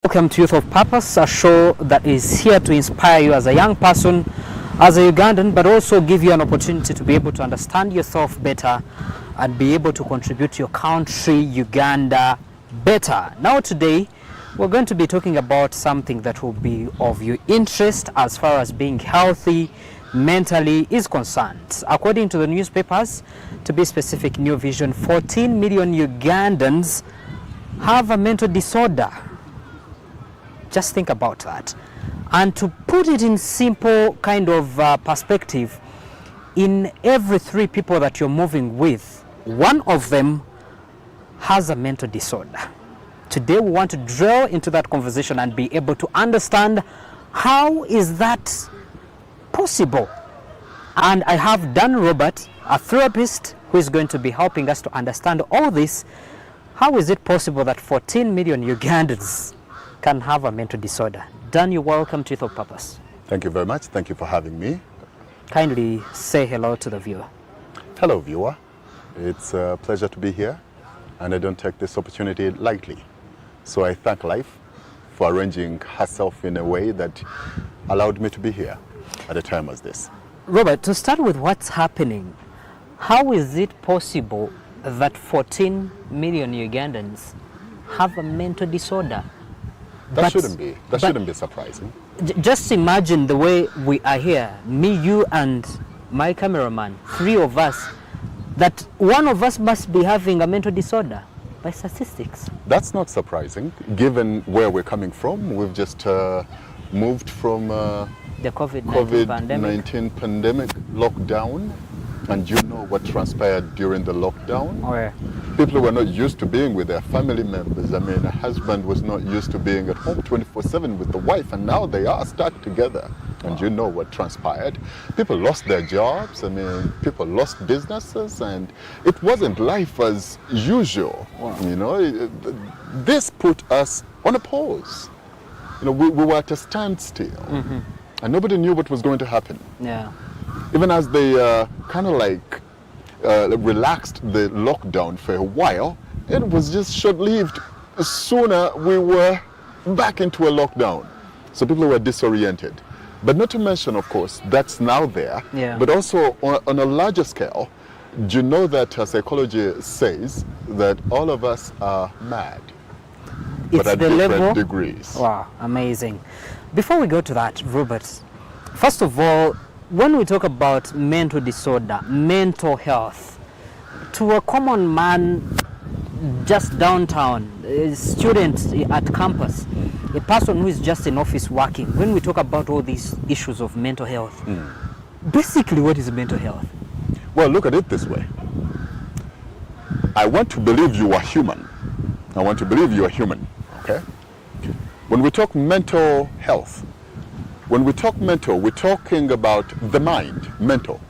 Welcome to Youth of Purpose, a show that is here to inspire you as a young person, as a Ugandan, but also give you an opportunity to be able to understand yourself better and be able to contribute to your country, Uganda, better. Now today, we're going to be talking about something that will be of your interest as far as being healthy mentally is concerned. According to the newspapers, to be specific, New Vision, 14 million Ugandans have a mental disorder. Just think about that. And to put it in simple kind of perspective, in every 3 people that you're moving with, 1 of them has a mental disorder. Today we want to drill into that conversation and be able to understand how is that possible. And I have Dan Robert, a therapist, who is going to be helping us to understand all this. How is it possible that 14 million Ugandans can have a mental disorder? Dan, you're welcome to Youth of Purpose. Thank you very much. Thank you for having me. Kindly say hello to the viewer. Hello, viewer. It's a pleasure to be here, and I don't take this opportunity lightly. So I thank life for arranging herself in a way that allowed me to be here at a time as this. Robert, to start with what's happening, how is it possible that 14 million Ugandans have a mental disorder? That shouldn't be surprising. Just imagine the way we are here, me, you, and my cameraman, 3 of us, that 1 of us must be having a mental disorder by statistics. That's not surprising, given where we're coming from. We've just moved from The COVID-19 pandemic lockdown, and you know what transpired during the lockdown. Oh, yeah. People were not used to being with their family members. I mean, a husband was not used to being at home 24/7 with the wife, and now they are stuck together. And you know what transpired. People lost their jobs. I mean, people lost businesses, and it wasn't life as usual. Wow. You know, this put us on a pause. You know, we were at a standstill, and nobody knew what was going to happen. Yeah. Even as they kind of like relaxed the lockdown for a while, it was just short-lived. Sooner we were back into a lockdown. So people were disoriented. But not to mention, of course, that's now there. Yeah. But also on a larger scale, do you know that psychology says that all of us are mad? It's but at the different level. degrees. Wow, amazing. Before we go to that, Robert, first of all, when we talk about mental disorder, mental health, to a common man just downtown, a student at campus, a person who is just in office working, when we talk about all these issues of mental health, basically what is mental health? Well, look at it this way. I want to believe you are human. I want to believe you are human, okay? When we talk mental health, when we talk mental, we're talking about the mind, mental.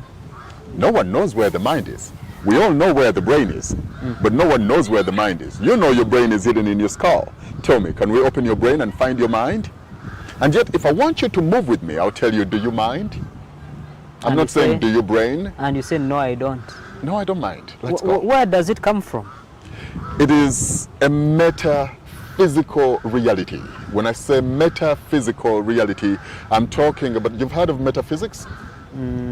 No one knows where the mind is. We all know where the brain is, but no one knows where the mind is. You know your brain is hidden in your skull. Tell me, can we open your brain and find your mind? And yet, if I want you to move with me, I'll tell you, do you mind? I'm not saying, do you brain? And you say, no, I don't. No, I don't mind. Let's go. Where does it come from? It is a metaphysical reality. When I say metaphysical reality, I'm talking about, you've heard of metaphysics?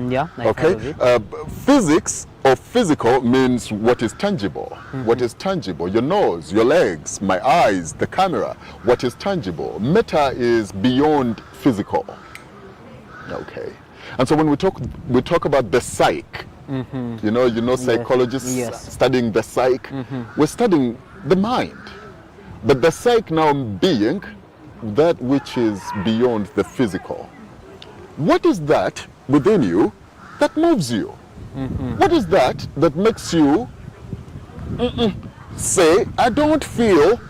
Yeah, I've heard of it. Physics or physical means what is tangible. What is tangible? Your nose, your legs, my eyes, the camera. What is tangible? Meta is beyond physical. Okay. And so when we talk about the psyche. You know, psychologists Yes. studying the psyche. We're studying the mind. But the psyche now being that which is beyond the physical. What is that within you that moves you? What is that makes you say, I don't feel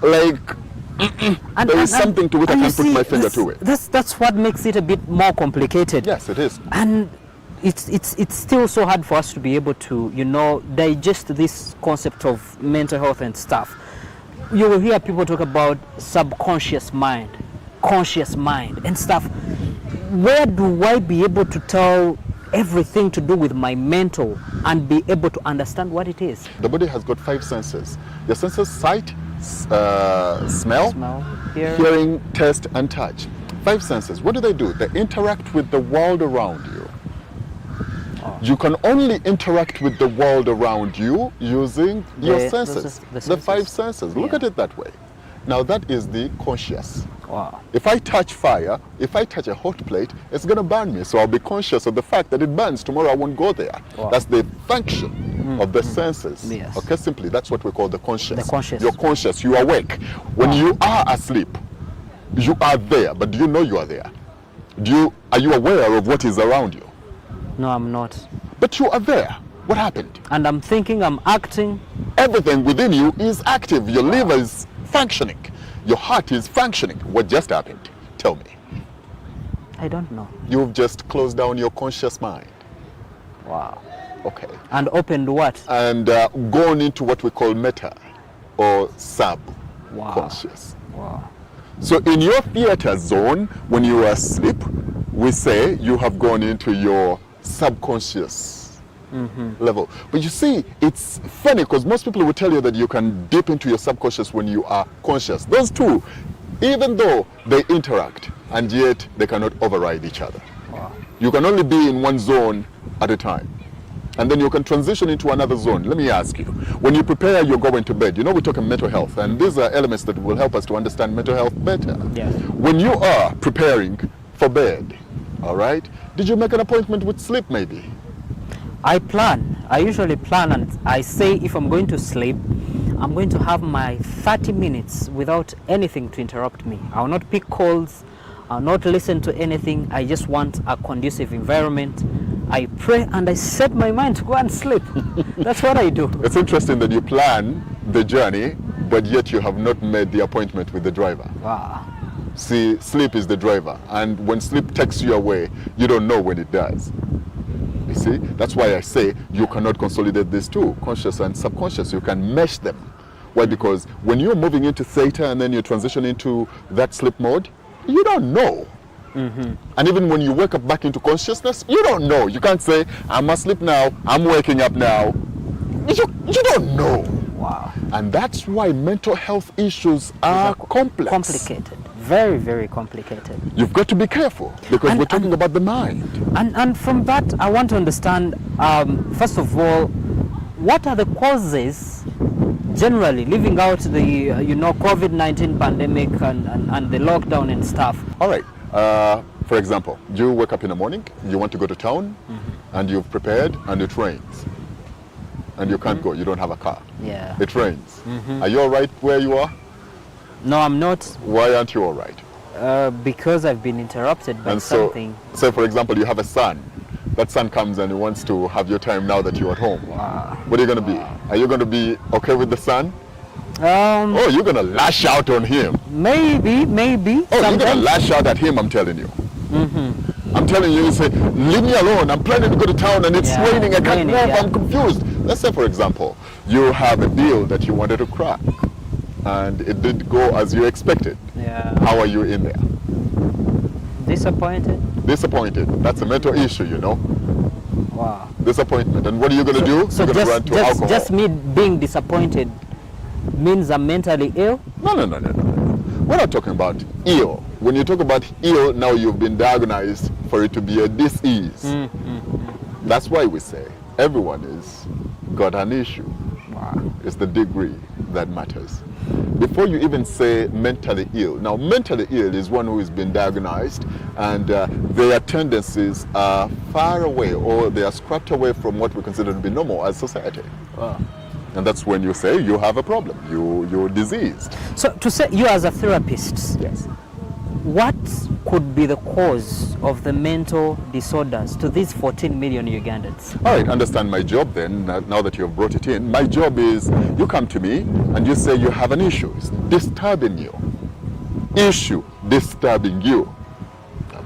like there is something to it, I can't put my finger to it? That's what makes it a bit more complicated. Yes, it is. And it's still so hard for us to be able to, digest this concept of mental health and stuff. You will hear people talk about subconscious mind, conscious mind and stuff. Where do I be able to tell everything to do with my mental and be able to understand what it is? The body has got 5 senses. Your senses: sight, smell, hearing, taste, and touch. 5 senses. What do? They interact with the world around you. You can only interact with the world around you using your senses, the 5 senses. Look at it that way. Now that is the conscious. Wow. If I touch fire, if I touch a hot plate, it's going to burn me. So I'll be conscious of the fact that it burns. Tomorrow I won't go there. Wow. That's the function of the senses. Yes. Okay, simply, that's what we call the conscious. The conscious. You're conscious, you are awake. When you are asleep, you are there, but do you know you are there? Are you aware of what is around you? No, I'm not. But you are there. What happened? And I'm thinking, I'm acting. Everything within you is active. Your liver is functioning. Your heart is functioning. What just happened? Tell me. I don't know. You've just closed down your conscious mind. Wow. Okay. And opened what? And gone into what we call meta or subconscious. Wow. So in your theater zone, when you are asleep, we say you have gone into your subconscious level. But you see, it's funny because most people will tell you that you can dip into your subconscious when you are conscious. Those two, even though they interact, and yet they cannot override each other. Wow. You can only be in one zone at a time. And then you can transition into another zone. Let me ask you, when you prepare, you're going to bed. You know, we're talking mental health, and these are elements that will help us to understand mental health better. Yes. When you are preparing for bed, all right, did you make an appointment with sleep maybe? I plan. I usually plan, and I say if I'm going to sleep, I'm going to have my 30 minutes without anything to interrupt me. I'll not pick calls. I'll not listen to anything. I just want a conducive environment. I pray and I set my mind to go and sleep. That's what I do. It's interesting that you plan the journey, but yet you have not made the appointment with the driver. Wow. See, sleep is the driver, and when sleep takes you away, you don't know when it does. You see, that's why I say you cannot consolidate these two, conscious and subconscious. You can mesh them. Why? Because when you're moving into theta and then you transition into that sleep mode, you don't know. And even when you wake up back into consciousness, you don't know. You can't say, I'm asleep now, I'm waking up now. You don't know. Wow. And that's why mental health issues are complex. Complicated. Very, very complicated. You've got to be careful because we're talking about the mind. And from that, I want to understand, first of all, what are the causes, generally, leaving out the, COVID-19 pandemic and the lockdown and stuff? All right. For example, you wake up in the morning, you want to go to town, and you've prepared, and it rains. And you can't go, you don't have a car. Yeah. It rains. Are you all right where you are? No, I'm not. Why aren't you all right? Because I've been interrupted by something. So, for example, you have a son. That son comes and he wants to have your time now that you're at home. Wow. What are you going to be? Are you going to be okay with the son? Oh, you're going to lash out on him. Maybe. Oh, you're going to lash out at him, I'm telling you. I'm telling you, you say, leave me alone. I'm planning to go to town and it's raining. I can't move. I'm confused. Let's say, for example, you have a deal that you wanted to crack and it didn't go as you expected. Yeah. How are you in there? Disappointed. Disappointed. That's a mental issue, you know. Wow. Disappointment. And what are you going to do? So you're going to run to alcohol. Just me being disappointed means I'm mentally ill? No. We're not talking about ill. When you talk about ill, now you've been diagnosed for it to be a disease. That's why we say everyone is got an issue. Wow. It's the degree that matters. Before you even say mentally ill, now mentally ill is one who has been diagnosed and their tendencies are far away or they are scrapped away from what we consider to be normal as society. Wow. And that's when you say you have a problem, you're diseased. So to say you as a therapist, Yes. what could be the cause of the mental disorders to these 14 million Ugandans? All right, understand my job then, now that you've brought it in. My job is you come to me and you say you have an issue, it's disturbing you. Issue disturbing you.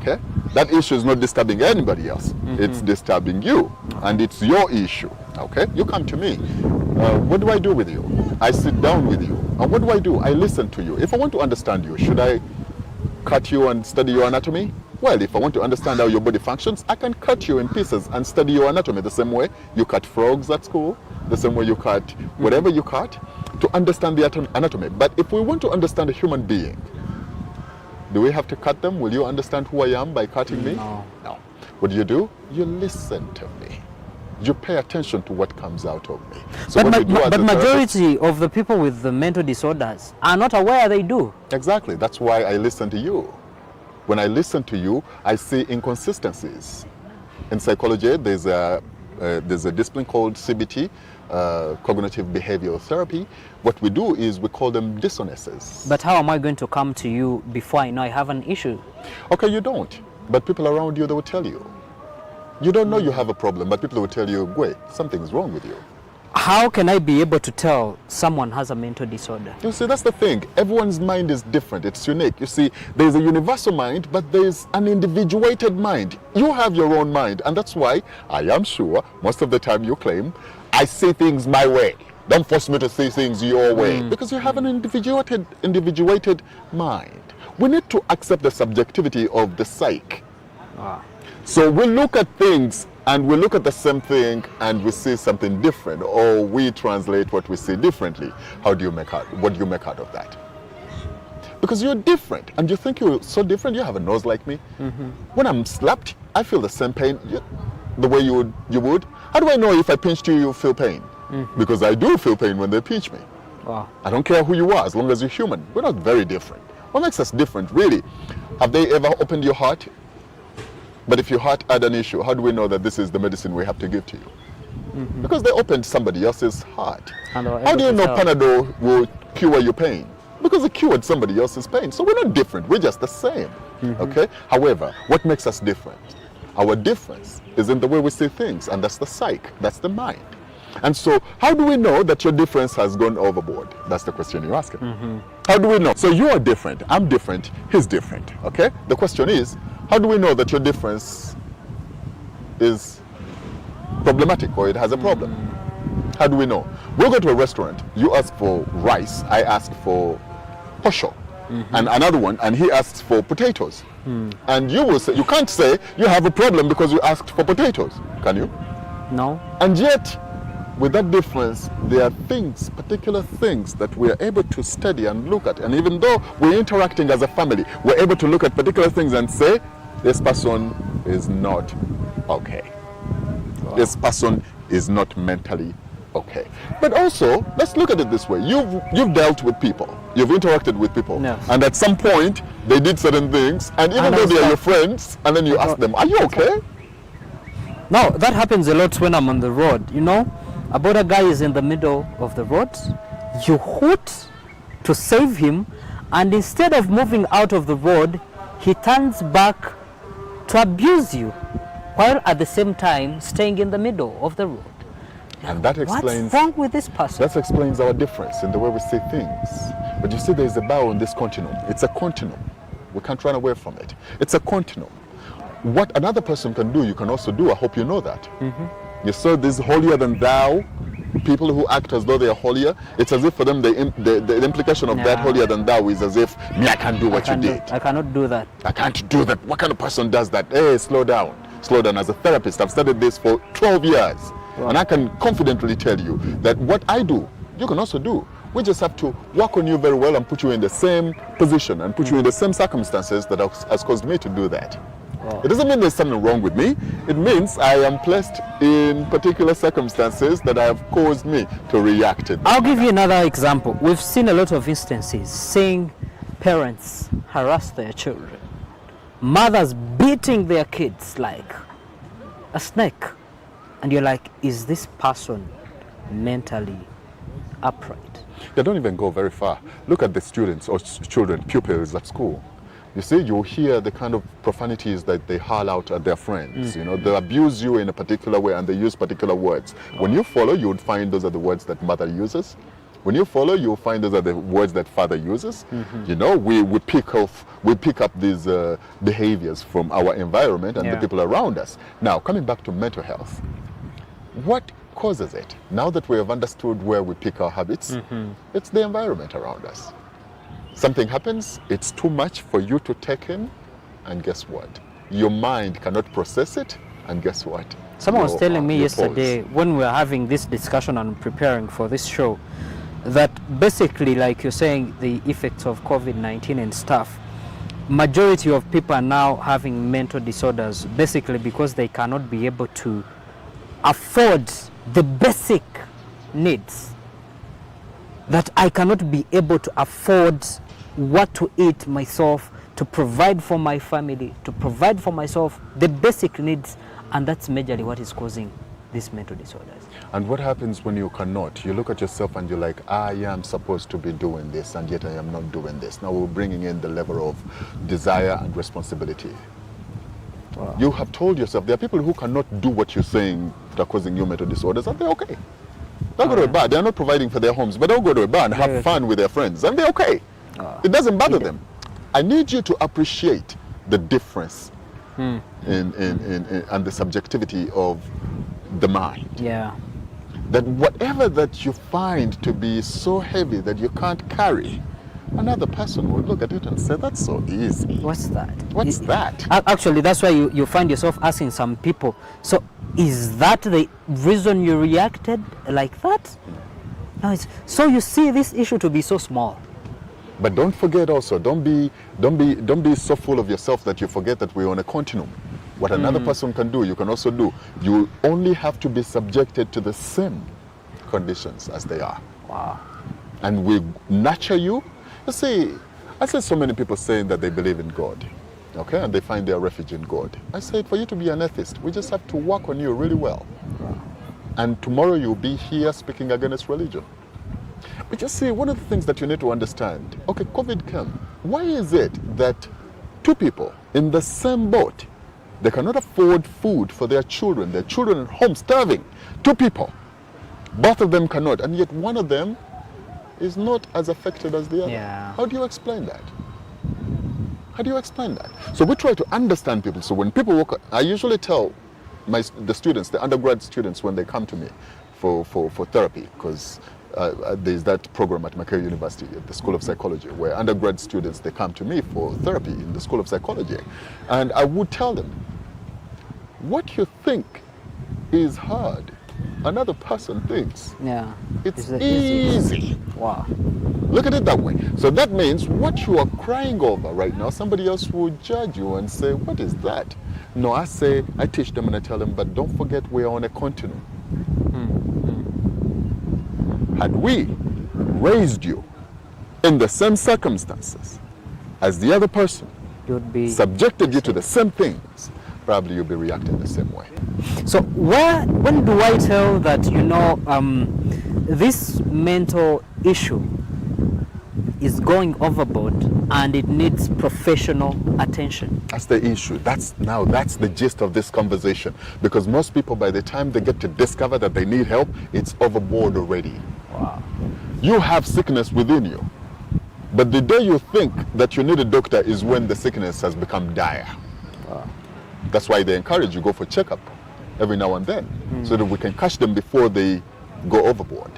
Okay? That issue is not disturbing anybody else. It's disturbing you and it's your issue. Okay? You come to me. What do I do with you? I sit down with you. And what do? I listen to you. If I want to understand you, should I cut you and study your anatomy? Well, if I want to understand how your body functions, I can cut you in pieces and study your anatomy the same way you cut frogs at school, the same way you cut whatever you cut to understand the anatomy. But if we want to understand a human being, Do we have to cut them? Will you understand who I am by cutting me? No. No. What do? You listen to me. You pay attention to what comes out of me. So But, what we do as but a majority of the people with the mental disorders are not aware they do. Exactly. That's why I listen to you. When I listen to you, I see inconsistencies. In psychology, there's a discipline called CBT, cognitive behavioral therapy. What we do is we call them dissonances. But how am I going to come to you before I know I have an issue? Okay, you don't. But people around you, they will tell you. You don't know you have a problem, but people will tell you, wait, something's wrong with you. How can I be able to tell someone has a mental disorder? You see, that's the thing. Everyone's mind is different. It's unique. You see, there's a universal mind, but there's an individuated mind. You have your own mind, and that's why I am sure most of the time you claim, I see things my way. Don't force me to see things your way, because you have an individuated mind. We need to accept the subjectivity of the psyche. Wow. So we look at things and we look at the same thing and we see something different, or we translate what we see differently. What do you make out of that? Because you're different, and you think you're so different. You have a nose like me. When I'm slapped, I feel the same pain the way you would. How do I know if I pinched you, you feel pain? Because I do feel pain when they pinch me. Wow. I don't care who you are, as long as you're human. We're not very different. What makes us different, really? Have they ever opened your heart? But if your heart had an issue, how do we know that this is the medicine we have to give to you? Because they opened somebody else's heart. How do you know Panadol will cure your pain? Because it cured somebody else's pain. So we're not different, we're just the same. Okay? However, what makes us different? Our difference is in the way we see things, and that's the psyche, that's the mind. And so, how do we know that your difference has gone overboard? That's the question you're asking. How do we know? So you are different, I'm different, he's different, okay? The question is, how do we know that your difference is problematic or it has a problem? How do we know? We'll go to a restaurant, you ask for rice, I ask for posho, and another one, and he asks for potatoes. And you will say, you can't say you have a problem because you asked for potatoes, can you? No. And yet, with that difference, there are things, particular things that we are able to study and look at. And even though we're interacting as a family, we're able to look at particular things and say, this person is not okay. Wow. This person is not mentally okay. But also, let's look at it this way. You've dealt with people. You've interacted with people. Yes. And at some point, they did certain things. And even though they are your friends, and then you ask them, are you okay? No, that happens a lot when I'm on the road, you know. A border guy is in the middle of the road, you hoot to save him, and instead of moving out of the road, he turns back to abuse you, while at the same time staying in the middle of the road. And that explains... What's wrong with this person? That explains our difference in the way we see things. But you see, there's a bow on this continuum. It's a continuum. We can't run away from it. It's a continuum. What another person can do, you can also do. I hope you know that. You saw these holier than thou people who act as though they are holier. It's as if for them the implication of that holier than thou is as if me, I can't do what you did. I cannot do that. I can't do that. What kind of person does that? Hey, slow down. Slow down. As a therapist, I've studied this for 12 years. Wow. And I can confidently tell you that what I do, you can also do. We just have to work on you very well and put you in the same position and put you in the same circumstances that has caused me to do that. Wow. It doesn't mean there's something wrong with me. It means I am placed in particular circumstances that have caused me to react to. I'll give you another example. We've seen a lot of instances seeing parents harass their children, mothers beating their kids like a snake, and you're like, is this person mentally upright? They don't even go very far. Look at the students or children, pupils at school. You see, you'll hear the kind of profanities that they haul out at their friends. You know, they abuse you in a particular way and they use particular words. When you follow, you would find those are the words that mother uses. When you follow, you'll find those are the words that father uses. You know, we pick up these behaviors from our environment and the people around us. Now, coming back to mental health, what causes it? Now that we have understood where we pick our habits, it's the environment around us. Something happens, it's too much for you to take in, and guess what? Your mind cannot process it, and guess what? Someone was telling me yesterday when we were having this discussion and preparing for this show that basically, like you're saying, the effects of COVID-19 and stuff, majority of people are now having mental disorders basically because they cannot be able to afford the basic needs. That I cannot be able to afford what to eat myself, to provide for my family, to provide for myself the basic needs, and that's majorly what is causing these mental disorders. And what happens when you cannot? You look at yourself and you're like, I am supposed to be doing this, and yet I am not doing this. Now we're bringing in the level of desire and responsibility. Wow. You have told yourself, there are people who cannot do what you're saying that are causing you mental disorders, and they're okay. They'll go to a bar. They're not providing for their homes, but they'll go to a bar and have fun with their friends, and they're okay. It doesn't bother them. I need you to appreciate the difference in and the subjectivity of the mind. Yeah. That whatever that you find to be so heavy that you can't carry, another person will look at it and say, that's so easy. What's that? What's that? Actually, that's why you find yourself asking some people, so is that the reason you reacted like that? No, so you see this issue to be so small. But don't forget also, don't be so full of yourself that you forget that we're on a continuum. What another person can do, you can also do. You only have to be subjected to the same conditions as they are. Wow. And we nurture you. I see so many people saying that they believe in God, okay, and they find their refuge in God. I said, for you to be an atheist, we just have to work on you really well. Wow. And tomorrow you'll be here speaking against religion. But you see, one of the things that you need to understand, okay, COVID came. Why is it that two people in the same boat, they cannot afford food for their children at home starving? Two people, both of them cannot, and yet one of them is not as affected as the other. Yeah. How do you explain that? How do you explain that? So we try to understand people. So when people walk, I usually tell the students, the undergrad students, when they come to me for therapy, because there's that program at Makerere University at the School of Psychology where undergrad students, they come to me for therapy in the School of Psychology. And I would tell them, what you think is hard, another person thinks it's easy. Wow. Look at it that way. So that means what you are crying over right now, somebody else will judge you and say, what is that? No, I teach them and I tell them, but don't forget we are on a continuum. Had we raised you in the same circumstances as the other person, you'd be subjected you to the same things, probably you'll be reacting the same way. So when do I tell that, this mental issue is going overboard and it needs professional attention? That's the issue. That's the gist of this conversation. Because most people, by the time they get to discover that they need help, it's overboard already. Wow. You have sickness within you. But the day you think that you need a doctor is when the sickness has become dire. Wow. That's why they encourage you go for checkup every now and then, so that we can catch them before they go overboard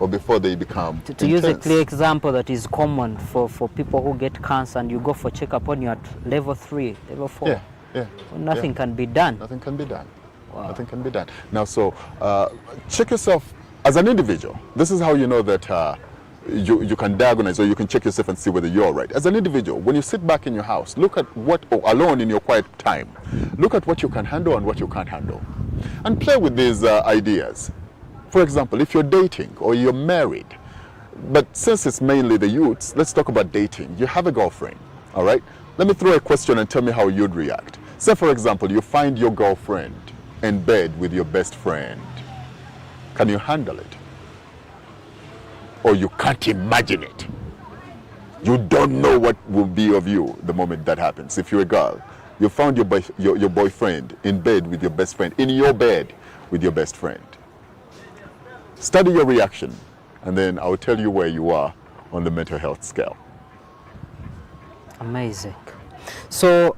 or before they become to use a clear example that is common for people who get cancer, and you go for checkup when you're at level 3, level 4. Yeah. Nothing can be done. Nothing can be done. Wow. Nothing can be done. Now, so check yourself as an individual. This is how you know that you can diagnose, or you can check yourself and see whether you're right. As an individual, when you sit back in your house, look at alone in your quiet time, look at what you can handle and what you can't handle, and play with these ideas. For example, if you're dating or you're married, but since it's mainly the youths, let's talk about dating. You have a girlfriend, all right? Let me throw a question and tell me how you'd react. Say, for example, you find your girlfriend in bed with your best friend. Can you handle it? Or you can't imagine it? You don't know what will be of you the moment that happens. If you're a girl, you found your boyfriend in bed with your best friend, in your bed with your best friend. Study your reaction, and then I'll tell you where you are on the mental health scale. Amazing. So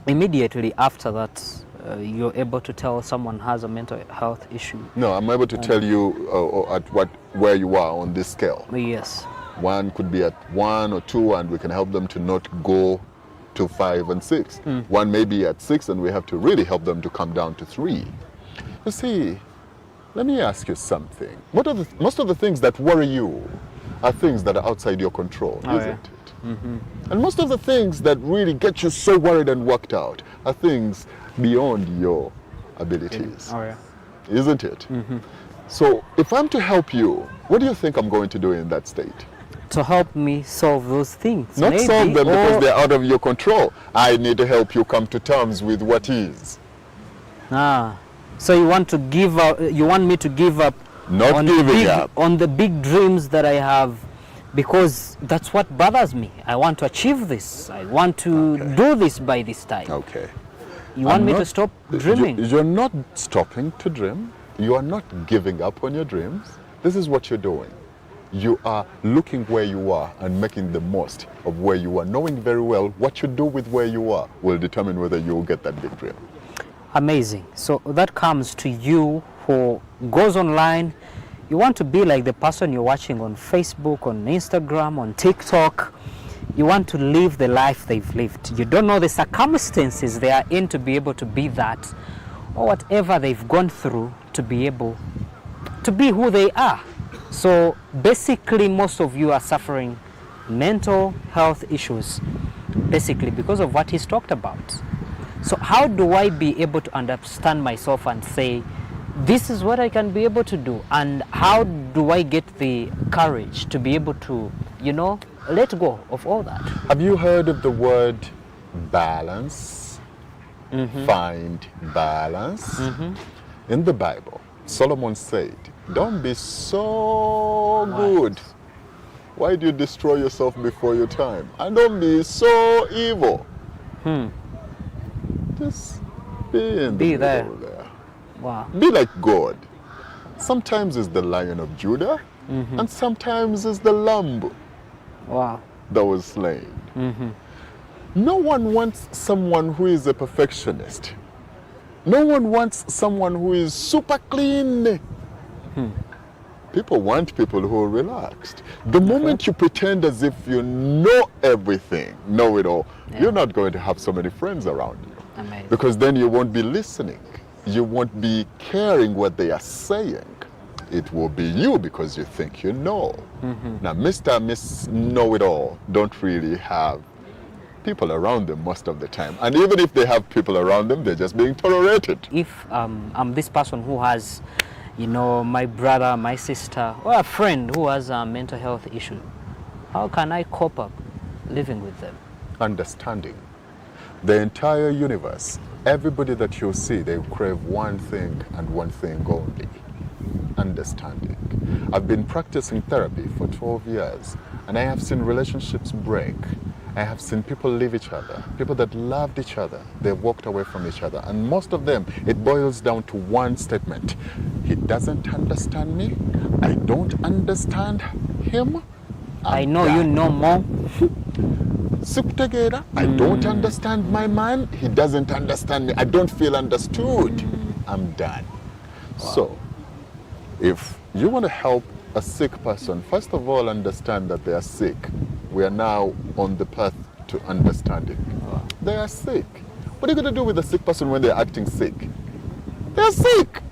immediately after that, you're able to tell someone has a mental health issue? No, I'm able to tell you where you are on this scale. Yes. One could be at 1 or 2, and we can help them to not go to 5 and 6. One may be at 6, and we have to really help them to come down to 3. You see, let me ask you something. Most of the things that worry you are things that are outside your control, isn't it? And most of the things that really get you so worried and worked out are things beyond your abilities. Oh, yeah. Isn't it? So if I'm to help you, what do you think I'm going to do in that state? To help me solve those things. Not maybe, solve them because or- they're out of your control. I need to help you come to terms with what is. So you want to give up, you want me to give up Not on giving big, up. on the big dreams that I have, because that's what bothers me. I want to achieve this. I want to do this by this time. Okay. You want I'm me to not- stop dreaming? You're not stopping to dream. You are not giving up on your dreams. This is what you're doing. You are looking where you are and making the most of where you are, knowing very well what you do with where you are will determine whether you will get that big dream. Amazing. So that comes to you who goes online. You want to be like the person you're watching on Facebook, on Instagram, on TikTok. You want to live the life they've lived. You don't know the circumstances they are in to be able to be that, or whatever they've gone through to be able to be who they are. So basically, most of you are suffering mental health issues, basically because of what he's talked about. So how do I be able to understand myself and say, this is what I can be able to do? And how do I get the courage to be able to, let go of all that? Have you heard of the word balance? Find balance. In the Bible, Solomon said, don't be so good. Why do you destroy yourself before your time? And don't be so evil. Just be in the Be middle there. Wow. Be like God. Sometimes it's the Lion of Judah, and sometimes it's the lamb Wow. that was slain. No one wants someone who is a perfectionist. No one wants someone who is super clean. People want people who are relaxed. The moment you pretend as if you know everything, know it all, you're not going to have so many friends around you. Amazing. Because then you won't be listening. You won't be caring what they are saying. It will be you because you think you know. Now, Mr. and Miss Know-it-all don't really have people around them most of the time. And even if they have people around them, they're just being tolerated. If I'm this person who has, my brother, my sister, or a friend who has a mental health issue, how can I cope up living with them? Understanding. The entire universe, everybody that you see, they crave one thing and one thing only. Understanding. I've been practicing therapy for 12 years, and I have seen relationships break. I have seen people leave each other, people that loved each other, they walked away from each other. And most of them, it boils down to one statement. He doesn't understand me. I don't understand him. I know you know more. Together, I don't understand my man. He doesn't understand me. I don't feel understood. I'm done. So, if you want to help a sick person, first of all, understand that they are sick. We are now on the path to understanding. They are sick. What are you going to do with a sick person when they're acting sick? They're sick.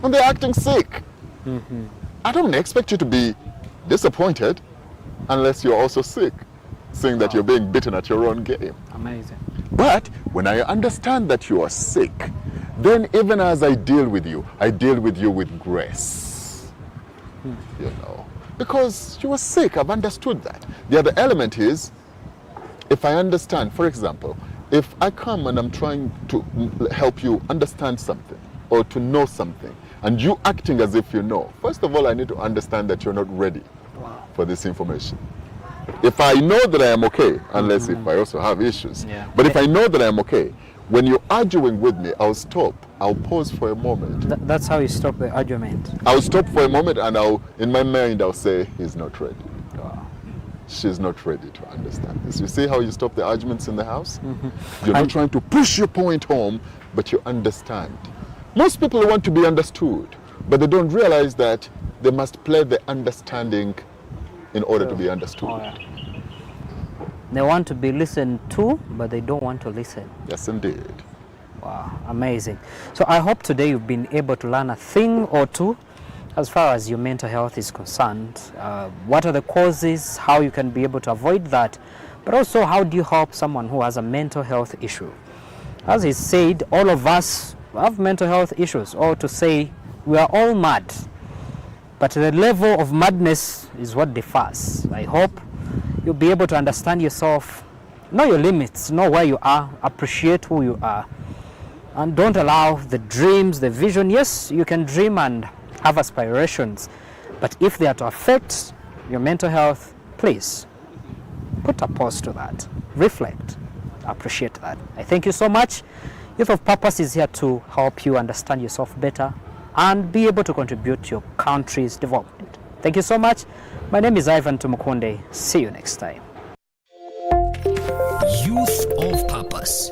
And they're acting sick. I don't expect you to be disappointed unless you're also sick, seeing that you're being beaten at your own game. Amazing. But when I understand that you are sick, then even as I deal with you with grace. Because you are sick, I've understood that. The other element is, if I understand, for example, if I come and I'm trying to help you understand something or to know something, and you acting as if you know, first of all, I need to understand that you're not ready for this information. If I know that I am okay, unless if I also have issues, but if I know that I am okay, when you're arguing with me, I'll stop. I'll pause for a moment. That's how you stop the argument. I'll stop for a moment and in my mind, I'll say, he's not ready. She's not ready to understand this. You see how you stop the arguments in the house? You're not trying to push your point home, but you understand. Most people want to be understood, but they don't realize that they must play the understanding in order to be understood. They want to be listened to, but they don't want to listen. Yes, indeed. Wow, amazing. So I hope today you've been able to learn a thing or two as far as your mental health is concerned. What are the causes, how you can be able to avoid that, but also how do you help someone who has a mental health issue? As he said, all of us have mental health issues, or to say we are all mad, but the level of madness is what differs. I hope you'll be able to understand yourself, know your limits, know where you are, appreciate who you are, and don't allow the dreams, the vision. Yes, you can dream and have aspirations, but if they are to affect your mental health, please put a pause to that, reflect, appreciate that. I thank you so much. Youth of Purpose is here to help you understand yourself better and be able to contribute to your country's development. Thank you so much. My name is Ivan Tumukunde. See you next time. Youth of Purpose.